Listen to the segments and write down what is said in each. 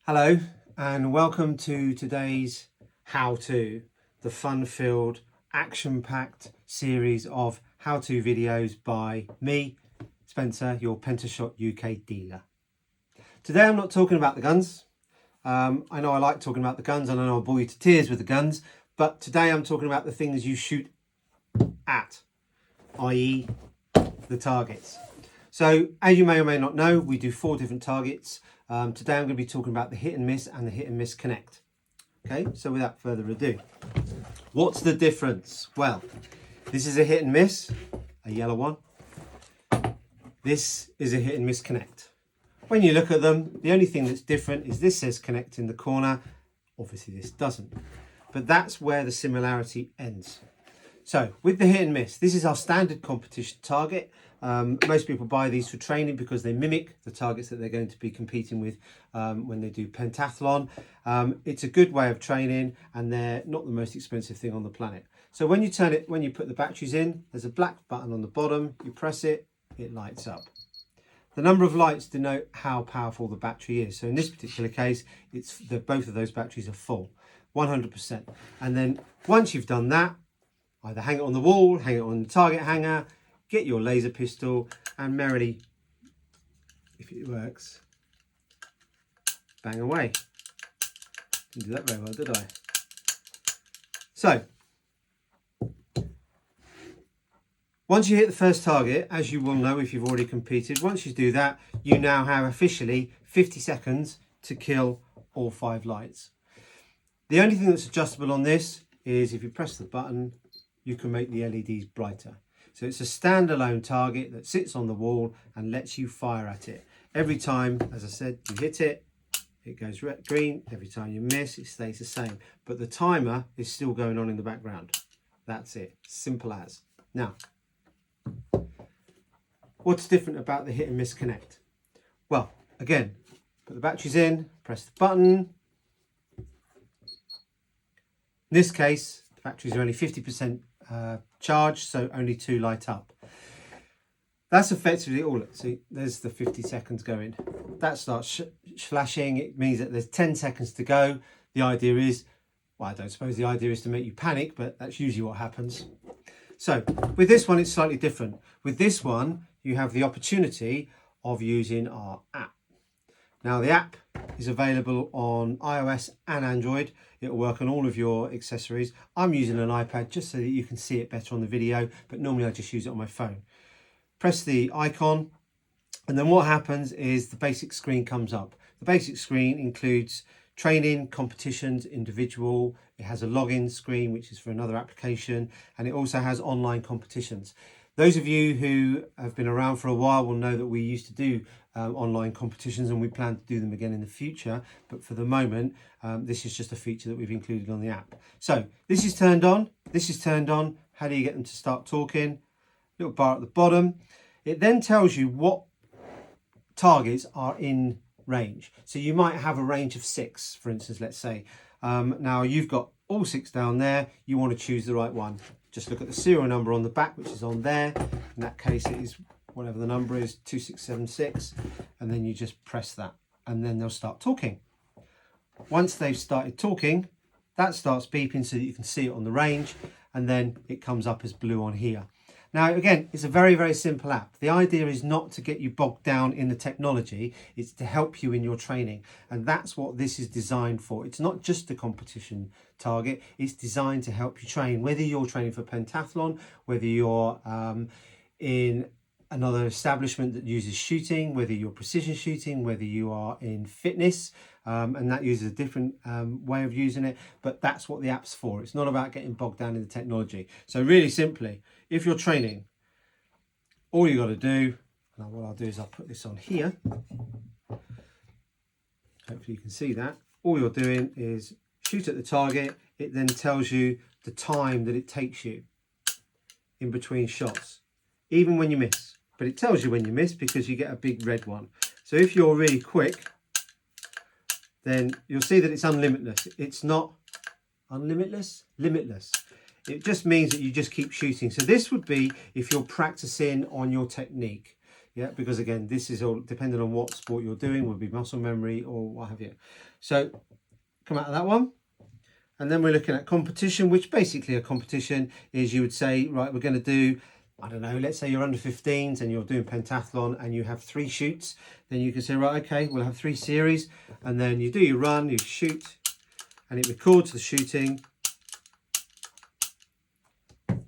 Hello and welcome to today's how-to, the fun-filled, action-packed series of how-to videos by me, Spencer, your Pentashot UK dealer. Today I'm not talking about the guns. I know I like talking about the guns and I know I'll bore you to tears with the guns, but today I'm talking about the things you shoot at, i.e. the targets. So as you may or may not know, we do 4 different targets. Today I'm going to be talking about the hit and miss and the hit and miss connect. Okay, so without further ado, what's the difference? Well, this is a hit and miss, a yellow one. This is a hit and miss connect. When you look at them, the only thing that's different is this says connect in the corner. Obviously this doesn't, but that's where the similarity ends. So with the hit and miss, this is our standard competition target. Most people buy these for training because they mimic the targets that they're going to be competing with when they do pentathlon. It's a good way of training and they're not the most expensive thing on the planet. So when you turn it, when you put the batteries in, there's a black button on the bottom, you press it, it lights up. The number of lights denote how powerful the battery is. So in this particular case, both of those batteries are full, 100%. And then once you've done that, either hang it on the wall, hang it on the target hanger, get your laser pistol and merrily, if it works, bang away. Didn't do that very well, did I? So, once you hit the first target, as you will know if you've already competed, once you do that, you now have officially 50 seconds to kill all 5 lights. The only thing that's adjustable on this is if you press the button, you can make the LEDs brighter. So it's a standalone target that sits on the wall and lets you fire at it. Every time, as I said, you hit it, it goes red, green. Every time you miss, it stays the same. But the timer is still going on in the background. That's it, simple as. Now, what's different about the hit and miss connect? Well, again, put the batteries in, press the button. In this case, the batteries are only 50% charged, so only 2 light up. That's effectively all. See, there's the 50 seconds going. That starts flashing. It means that there's 10 seconds to go. The idea is, well, I don't suppose the idea is to make you panic, but that's usually what happens. So with this one, it's slightly different. With this one, you have the opportunity of using our app. Now the app is available on iOS and Android. It'll work on all of your accessories. I'm using an iPad just so that you can see it better on the video, but normally I just use it on my phone. Press the icon and then what happens is the basic screen comes up. The basic screen includes training, competitions, individual. It has a login screen, which is for another application, and it also has online competitions. Those of you who have been around for a while will know that we used to do online competitions and we plan to do them again in the future. But for the moment, this is just a feature that we've included on the app. So this is turned on. This is turned on. How do you get them to start talking? Little bar at the bottom. It then tells you what targets are in range. So you might have a range of 6, for instance, let's say. Now you've got all 6 down there. You want to choose the right one. Just look at the serial number on the back, which is on there. In that case, it is whatever the number is, 2676, and then you just press that, and then they'll start talking. Once they've started talking, that starts beeping so that you can see it on the range, and then it comes up as blue on here. Now, again, it's a very, very simple app. The idea is not to get you bogged down in the technology, it's to help you in your training. And that's what this is designed for. It's not just a competition target, it's designed to help you train, whether you're training for pentathlon, whether you're in another establishment that uses shooting, whether you're precision shooting, whether you are in fitness, and that uses a different way of using it, but that's what the app's for. It's not about getting bogged down in the technology. So really simply, if you're training, all you got to do, now what I'll do is I'll put this on here. Hopefully you can see that. All you're doing is shoot at the target. It then tells you the time that it takes you in between shots, even when you miss. But it tells you when you miss because you get a big red one. So if you're really quick, then you'll see that it's unlimitless. It's not unlimitless, limitless. It just means that you just keep shooting. So this would be if you're practicing on your technique. Yeah, because again, this is all depending on what sport you're doing, would be muscle memory or what have you. So come out of that one. And then we're looking at competition, which basically a competition is, you would say, right, we're going to do, I don't know, let's say you're under 15s and you're doing pentathlon and you have 3 shoots. Then you can say, right, okay, we'll have 3 series. And then you do your run, you shoot, and it records the shooting.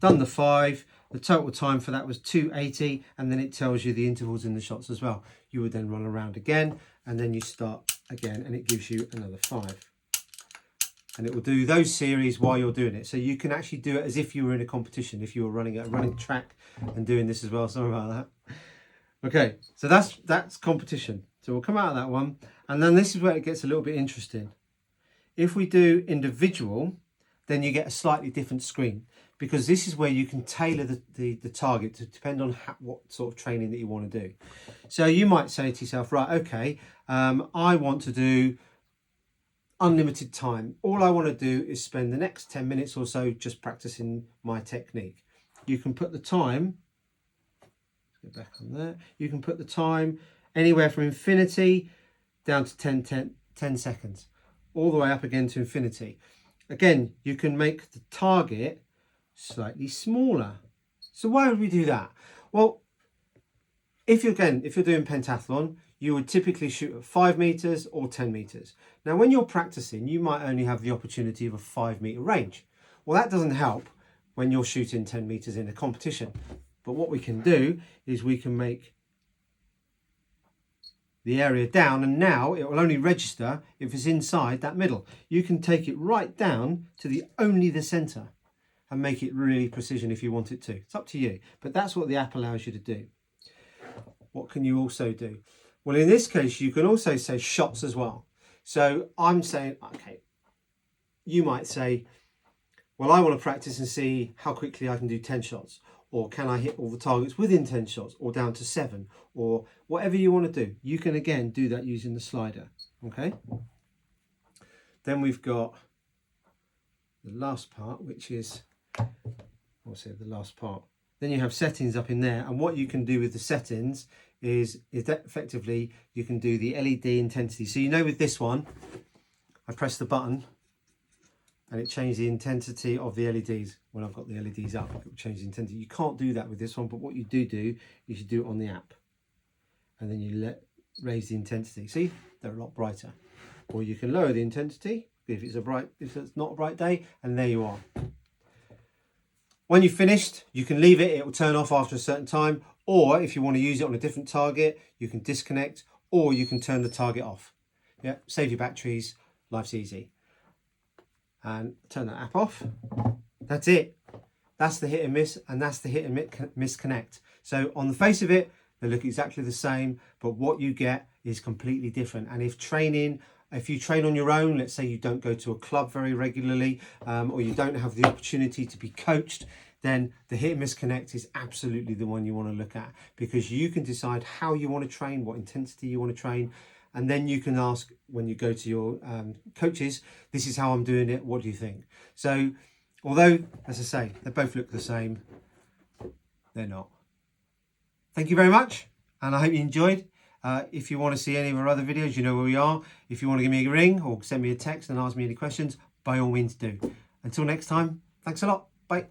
Done the 5. The total time for that was 2:80, and then it tells you the intervals in the shots as well. You would then run around again, and then you start again, and it gives you another 5. And it will do those series while you're doing it. So you can actually do it as if you were in a competition, if you were running a running track and doing this as well. Sorry about that. Okay, so that's competition. So we'll come out of that one. And then this is where it gets a little bit interesting. If we do individual, then you get a slightly different screen, because this is where you can tailor the target to depend on what sort of training that you want to do. So you might say to yourself, right, okay, I want to do unlimited time. All I want to do is spend the next 10 minutes or so just practicing my technique. You can put the time, let's go back on there, you can put the time anywhere from infinity down to 10 seconds, all the way up again to infinity. Again, you can make the target slightly smaller. So why would we do that? Well, if you're doing pentathlon, you would typically shoot at 5 meters or 10 meters. Now, when you're practicing, you might only have the opportunity of a 5-meter range. Well, that doesn't help when you're shooting 10 meters in a competition. But what we can do is we can make the area down, and now it will only register if it's inside that middle. You can take it right down to only the center and make it really precision if you want it to. It's up to you, but that's what the app allows you to do. What can you also do? Well, in this case, you can also say shots as well. So I'm saying, okay, you might say, well, I want to practice and see how quickly I can do 10 shots, or can I hit all the targets within 10 shots, or down to 7, or whatever you want to do. You can again do that using the slider. Okay. Then we've got the last part, which is, the last part. Then you have settings up in there, and what you can do with the settings is that effectively you can do the LED intensity. So with this one, I press the button and it changed the intensity of the LEDs. When I've got the LEDs up, it will change the intensity. You can't do that with this one, but what you do is you do it on the app, and then you raise the intensity. See, they're a lot brighter. Or you can lower the intensity if it's not a bright day, and there you are. When you've finished, you can leave it. It will turn off after a certain time. Or if you want to use it on a different target, you can disconnect, or you can turn the target off. Yeah, save your batteries. Life's easy. And turn that app off. That's it. That's the hit and miss, and that's the hit and miss connect. So on the face of it, they look exactly the same, but what you get is completely different. And if you train on your own, let's say you don't go to a club very regularly, or you don't have the opportunity to be coached, then the hit and miss connect is absolutely the one you want to look at, because you can decide how you want to train, what intensity you want to train, and then you can ask when you go to your coaches, this is how I'm doing it, what do you think? So although, as I say, they both look the same, they're not. Thank you very much, and I hope you enjoyed. If you want to see any of our other videos, you know where we are. If you want to give me a ring or send me a text and ask me any questions, by all means do. Until next time, thanks a lot. Bye.